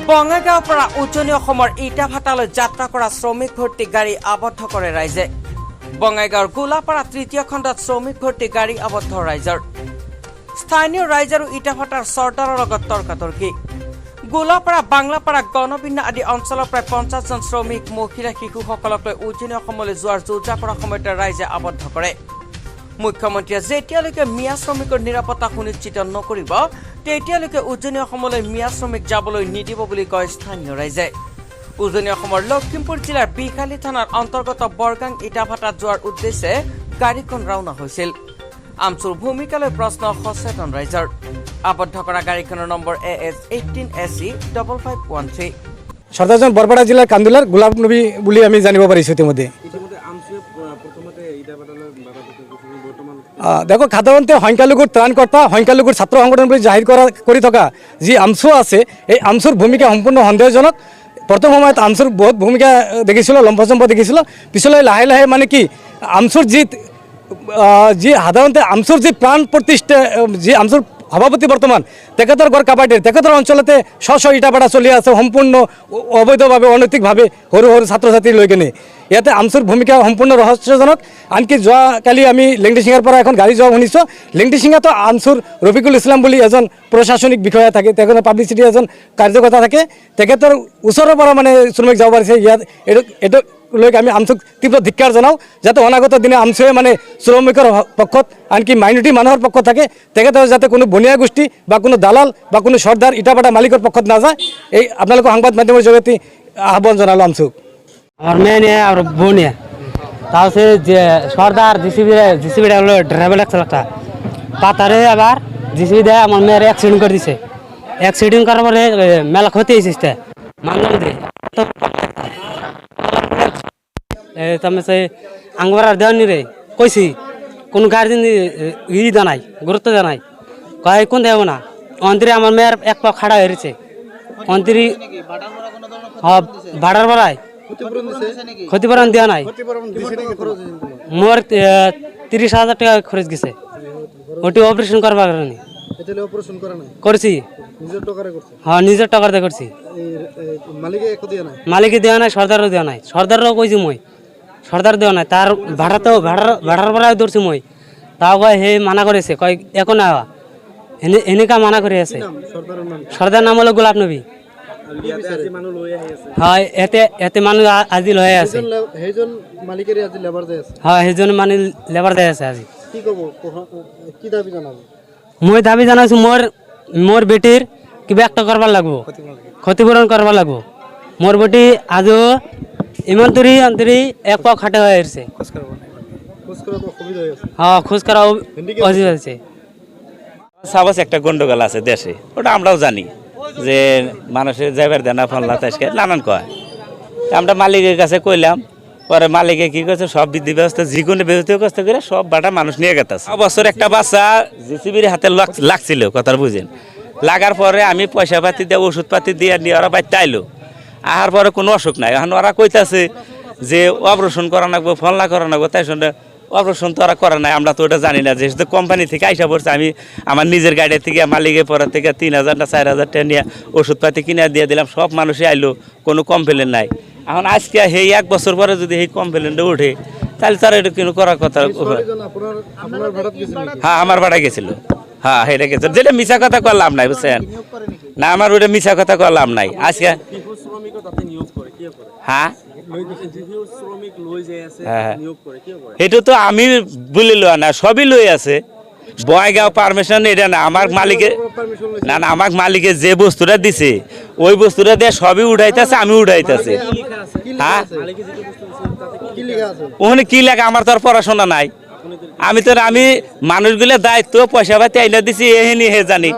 বঙাইগাঁৱৰ পৰা উজনি অসমৰ ইটাভাটালৈ যাত্ৰা কৰা শ্ৰমিক ভৰ্তি গাড়ী আবদ্ধ কৰে ৰাইজে। বঙাইগাঁৱৰ গোলাপাৰা তৃতীয় খণ্ডত শ্ৰমিক ভৰ্তি গাড়ী আবদ্ধ ৰাইজৰ। স্থানীয় ৰাইজ আৰু ইটাভাটাৰ চৰ্দাৰৰ লগত তৰ্কাতৰ্কি। গোলাপাৰা বাংলাপাৰা গণবিন্যা আদি অঞ্চলৰ প্ৰায় 50 জন শ্ৰমিক মহিলা শিশুসকলক লৈ উজনি অসমলৈ যোৱাৰ যোজা কৰা সময়তে ৰাইজে আবদ্ধ কৰে। মুখ্যমন্ত্ৰীয়ে যেতিয়ালৈকে মিয়া শ্ৰমিকৰ নিৰাপত্তা সুনিশ্চিত নকৰিব তেতিয়ালৈকে উজনি অসমলৈ মিয়া শ্ৰমিক যাবলৈ নিদিব বুলি কয় স্থানীয় ৰাইজে। উজনি অসমৰ লখিমপুৰ জিলাৰ বিশালী থানাৰ অন্তৰ্গত বৰগাং ইটাভাটাত যোৱাৰ উদ্দেশ্যে গাড়ীখন ৰাওনা হৈছিল। আমচুৰ ভূমিকালৈ প্ৰশ্ন সচেতন ৰাইজৰ। আবদ্ধ কৰা গাড়ীখনৰ নম্বৰ AS 18AC5513। সর্দারজন বরপাড়া জেলার কান্দুলার গোলাপ নবী বলে আমি জানিব পাৰিছো ইতিমধ্যে। দেখো সাধাৰণতে সংখ্যালঘুৰ ত্ৰাণকৰ্তা সংখ্যালঘুৰ ছাত্ৰ সংগঠন বুলি জাহিৰ কৰি থকা যি আমচু আছে এই আমচুৰ ভূমিকা সম্পূৰ্ণ সন্দেহজনক। প্ৰথম সময়ত আমচুৰ বহুত ভূমিকা দেখিছিলোঁ, লম্ফচম্ফ দেখিছিলোঁ। পিছলৈ লাহে লাহে মানে কি আমচুৰ যি সাধাৰণতে আমচুৰ যি প্ৰাণ প্ৰতিষ্ঠা যি আমচুৰ সভাপতি বৰ্তমান তেখেতৰ ঘৰ কাবাডীৰ তেখেতৰ অঞ্চলতে স্ব ইটাভাটা চলি আছে সম্পূৰ্ণ অবৈধভাৱে অনৈতিকভাৱে সৰু সৰু ছাত্ৰ ছাত্ৰী লৈ কিনে। ইয়াতে আমচুৰ ভূমিকা সম্পূৰ্ণ ৰহস্যজনক। আনকি যোৱাকালি আমি লেংডিচিঙাৰ পৰা এখন গাড়ী যোৱা শুনিছোঁ। লেংডিচিঙাতো আমচুৰ ৰফিকুল ইছলাম বুলি এজন প্ৰশাসনিক বিষয়া থাকে, তেখেতৰ পাব্লিচিটি এজন কাৰ্যকৰ্তা থাকে। তেখেতৰ ওচৰৰ পৰা মানে শ্ৰমিক যাব পাৰিছে। ইয়াত এইটো লৈ আমি আমচুক তীব্ৰ ধিক্কাৰ জনাওঁ, যাতে অনাগত দিনে আমচুৱে মানে শ্ৰমিকৰ পক্ষত আনকি মাইনৰিটি মানুহৰ পক্ষত থাকে। তেখেতৰ যাতে কোনো বনিয়া গোষ্ঠী বা কোনো দালাল বা কোনো চৰ্দাৰ ইটাভাটা মালিকৰ পক্ষত নাযায়, এই আপোনালোকৰ সংবাদ মাধ্যমৰ জৰিয়তে আহ্বান জনালোঁ আমচুক। আমার মেয়ে নিয়ে আর বউ নিয়ে তাও সে যে সর্দার জিসিবি হলো ড্রাইভার একটা পাতারে আবার জিসিবি দেয় আমার মেয়ের অ্যাক্সিডেন্ট করে দিছে। অ্যাক্সিডেন্ট করার পরে মেলা ক্ষতি হয়েছে মানলাম দিয়ে তুমি সে আঙ্গবার দেওয়ানি রে কইছি কোনো গার্জেন জানাই গুরুত্ব জানাই কয় কোন দেব না অন্তরে আমার মেয়ের এক পা খাড়া হয়েছে অন্তরি ভাড়ার ভাড়ায় ক্ষতিপূরণ দেওয়া নাই। মোর 30,000 টাকা খরচ গেছে ওটি অপারেশন করবার কারণে করছি। হ্যাঁ নিজের টাকা দিয়ে করছি। মালিকে দেওয়া নাই, সর্দারও দেওয়া নাই। সর্দারও কইছি মই সর্দার দেওয়া নাই, তার ভাড়াতেও ভাড়ার ভাড়ায় ধরছি মই। তাও কয় হে মানা করেছে, কয় এখন আওয়া এনেকা মানা করে আছে। সর্দার নাম হলো গোলাপ নবী। হয় এতে মানুষ আজি লয়ে আছে। হয় সেইজন মানে লেবার দেয় আছে আজি। মই দাবি জানাইছো মোর বেটির কিবা একটা করবার লাগবো, ক্ষতিপূরণ করবার লাগবো। মোর বেটি আজও ইমান দূরি অন্তরি এক পাও খাটে হয়ে আসছে। হ্যাঁ খোঁজ করা অসুবিধা হয়েছে। সাবাস একটা গন্ডগোল আছে দেশে, ওটা আমরাও জানি যে মানুষের যাইবার দেনা ফলনা তাইসকে নানান কয়। আমরা মালিকের কাছে কইলাম, পরে মালিকে কি করছে সব বিধি ব্যবস্থা যে কোনো ব্যবস্থা করে সব বাটা মানুষ নিয়ে গেছে। বছর একটা বাচ্চা জিসিবির হাতে লাগছিল, কথা বুঝেন। লাগার পরে আমি পয়সা পাতি দিয়ে ওষুধ পাতি দিয়ে নিয়ে ওরা বাড়িতে আইলো। আহার পরে কোনো অসুখ নাই। এখন ওরা কইতাছে যে অপারেশন করা লাগবো, ফলনা করা লাগবো। তাই শুনে অপারেশন তো ওরা করে নাই, আমরা তো ওটা জানি না। যেহেতু কোম্পানি থেকে আইসা পড়ছে, আমি আমার নিজের গাড়ি থেকে মালিকের পরের থেকে 3,000 না 4,000 টাকা নিয়ে ওষুধপাতি কিনে দিয়ে দিলাম। সব মানুষই আইলো, কোনো কমপ্লেন নাই। এখন আজকে এই 1 বছর পরে যদি এই কমপ্লেনটা উঠে তাহলে তারা এটা কিন্তু করার কথা। হ্যাঁ আমার ভাড়া গেছিল। হ্যাঁ এটা গেছিল, যেটা মিছা কথা করলাম নাই বুঝছেন না, আমার ওটা মিছা কথা করলাম নাই আজকে। হ্যাঁ এটা তো আমি বলে লওয়া না, সবই লই আছে। বয়গাঁও পারমিশন এটা না, আমার মালিকে না না আমার মালিকে যে বস্তুটা দিছে ওই বস্তুটা দিয়ে সবই উঠাইতেছে, আমি উঠাইতেছি। হ্যাঁ ওখানে কি লেখা আমার তো আর পড়াশোনা নাই। আমি মানুষগুলো দায়িত্ব পয়সা পাতি আইনা দিছি এহেনি হে জানি।